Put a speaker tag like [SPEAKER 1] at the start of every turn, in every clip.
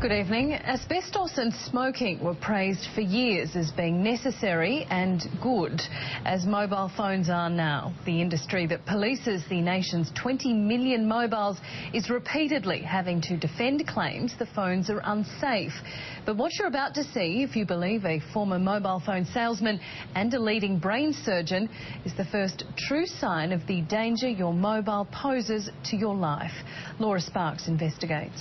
[SPEAKER 1] Good evening. Asbestos and smoking were praised for years as being necessary and good, as mobile phones are now. The industry that polices the nation's 20 million mobiles is repeatedly having to defend claims the phones are unsafe. But what you're about to see, if you believe a former mobile phone salesman and a leading brain surgeon, is the first true sign of the danger your mobile poses to your life. Laura Sparks investigates.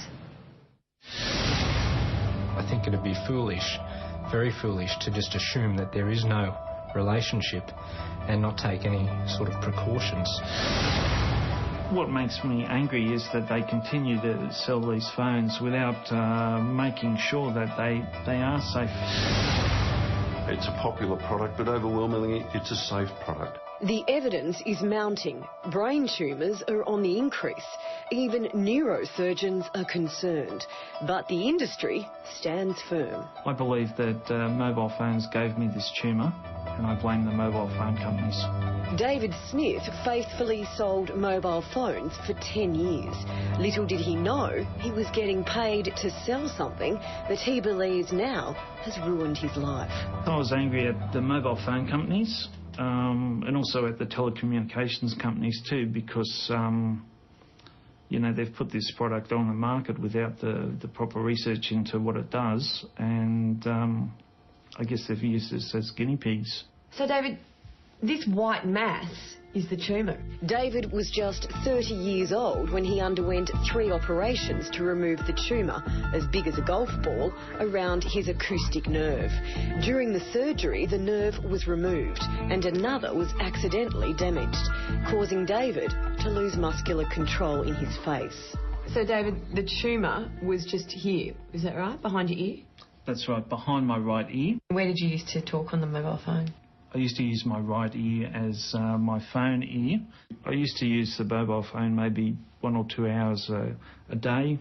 [SPEAKER 2] I think it'd be foolish, very foolish, to just assume that there is no relationship and not take any sort of precautions.
[SPEAKER 3] What makes me angry is that they continue to sell these phones without making sure that they are safe.
[SPEAKER 4] It's a popular product, but overwhelmingly it's a safe product.
[SPEAKER 5] The evidence is mounting. Brain tumours are on the increase. Even neurosurgeons are concerned. But the industry stands firm.
[SPEAKER 3] I believe that mobile phones gave me this tumour, and I blame the mobile phone companies.
[SPEAKER 5] David Smith faithfully sold mobile phones for 10 years. Little did he know he was getting paid to sell something that he believes now has ruined his life.
[SPEAKER 3] I was angry at the mobile phone companies. And also at the telecommunications companies too, because they've put this product on the market without the proper research into what it does, and I guess they've used this as guinea pigs.
[SPEAKER 6] So David, this white mass is the tumour.
[SPEAKER 5] David was just 30 years old when he underwent 3 operations to remove the tumour, as big as a golf ball, around his acoustic nerve. During the surgery, the nerve was removed and another was accidentally damaged, causing David to lose muscular control in his face.
[SPEAKER 6] So David, the tumour was just here, is that right, behind your ear?
[SPEAKER 3] That's right, behind my right ear.
[SPEAKER 6] Where did you used to talk on the mobile phone?
[SPEAKER 3] I used to use my right ear as my phone ear. I used to use the mobile phone maybe 1 or 2 hours a day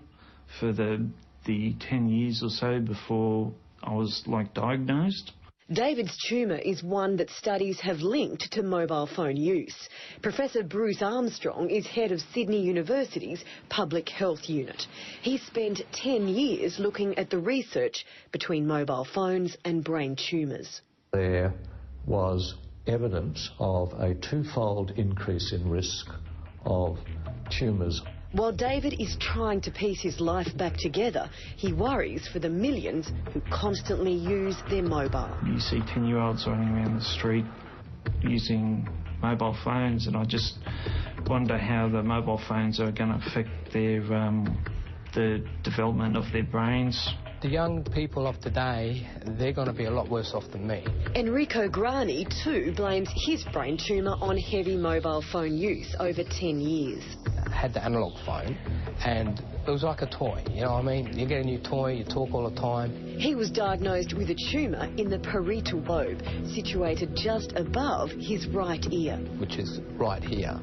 [SPEAKER 3] for the 10 years or so before I was diagnosed.
[SPEAKER 5] David's tumour is one that studies have linked to mobile phone use. Professor Bruce Armstrong is head of Sydney University's Public Health Unit. He spent 10 years looking at the research between mobile phones and brain tumours.
[SPEAKER 7] There was evidence of a 2-fold increase in risk of tumours.
[SPEAKER 5] While David is trying to piece his life back together, he worries for the millions who constantly use their mobile.
[SPEAKER 3] You see 10-year-olds running around the street using mobile phones, and I just wonder how the mobile phones are going to affect their the development of their brains.
[SPEAKER 2] The young people of today, they're going to be a lot worse off than me.
[SPEAKER 5] Enrico Grani too blames his brain tumour on heavy mobile phone use over 10 years.
[SPEAKER 2] I had the analogue phone and it was like a toy, you know what I mean? You get a new toy, you talk all the time.
[SPEAKER 5] He was diagnosed with a tumour in the parietal lobe, situated just above his right ear.
[SPEAKER 2] Which is right here,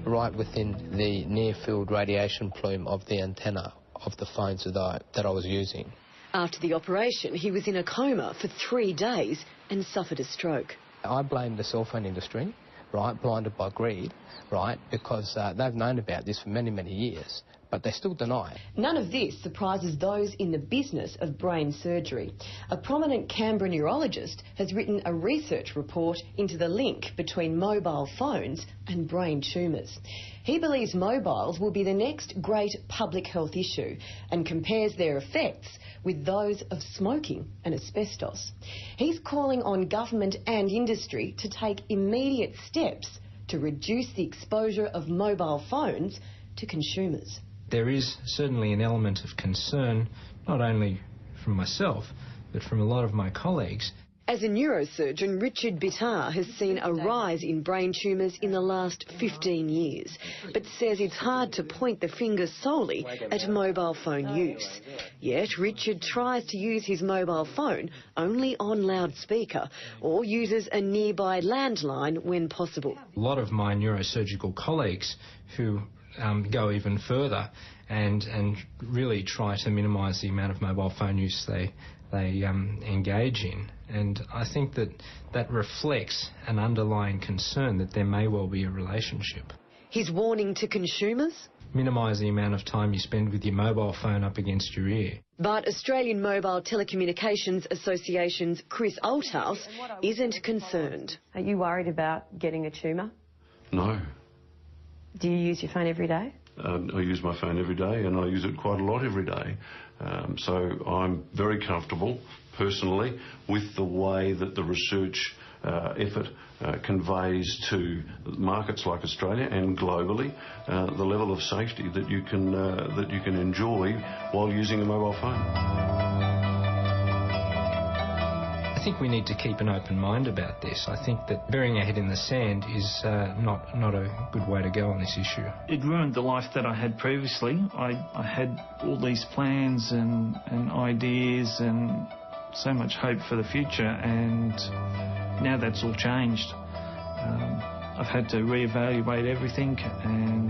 [SPEAKER 2] right within the near-field radiation plume of the antenna of the phones that I was using.
[SPEAKER 5] After the operation, he was in a coma for 3 days and suffered a stroke.
[SPEAKER 2] I blame the cell phone industry, right, blinded by greed, right, because they've known about this for many, many years, but they still deny it.
[SPEAKER 5] None of this surprises those in the business of brain surgery. A prominent Canberra neurologist has written a research report into the link between mobile phones and brain tumours. He believes mobiles will be the next great public health issue and compares their effects with those of smoking and asbestos. He's calling on government and industry to take immediate steps to reduce the exposure of mobile phones to consumers.
[SPEAKER 2] There is certainly an element of concern, not only from myself, but from a lot of my colleagues.
[SPEAKER 5] As a neurosurgeon, Richard Bitar has seen a rise in brain tumours in the last 15 years, but says it's hard to point the finger solely at mobile phone use. Yet Richard tries to use his mobile phone only on loudspeaker or uses a nearby landline when possible.
[SPEAKER 2] A lot of my neurosurgical colleagues who go even further and really try to minimise the amount of mobile phone use they engage in. And I think that reflects an underlying concern that there may well be a relationship.
[SPEAKER 5] His warning to consumers?
[SPEAKER 2] Minimise the amount of time you spend with your mobile phone up against your ear.
[SPEAKER 5] But Australian Mobile Telecommunications Association's Chris Althouse isn't concerned.
[SPEAKER 6] Are you worried about getting a tumour?
[SPEAKER 4] No.
[SPEAKER 6] Do you use your phone every day?
[SPEAKER 4] I use my phone every day, and I use it quite a lot every day. So I'm very comfortable, personally, with the way that the research effort conveys to markets like Australia and globally the level of safety that you can enjoy while using a mobile phone.
[SPEAKER 2] I think we need to keep an open mind about this. I think that burying our head in the sand is not a good way to go on this issue.
[SPEAKER 3] It ruined the life that I had previously. I had all these plans and ideas and so much hope for the future, and now that's all changed. I've had to reevaluate everything, and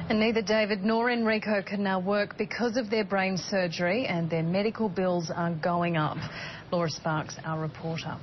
[SPEAKER 1] And neither David nor Enrico can now work because of their brain surgery, and their medical bills are going up. Laura Sparks, our reporter.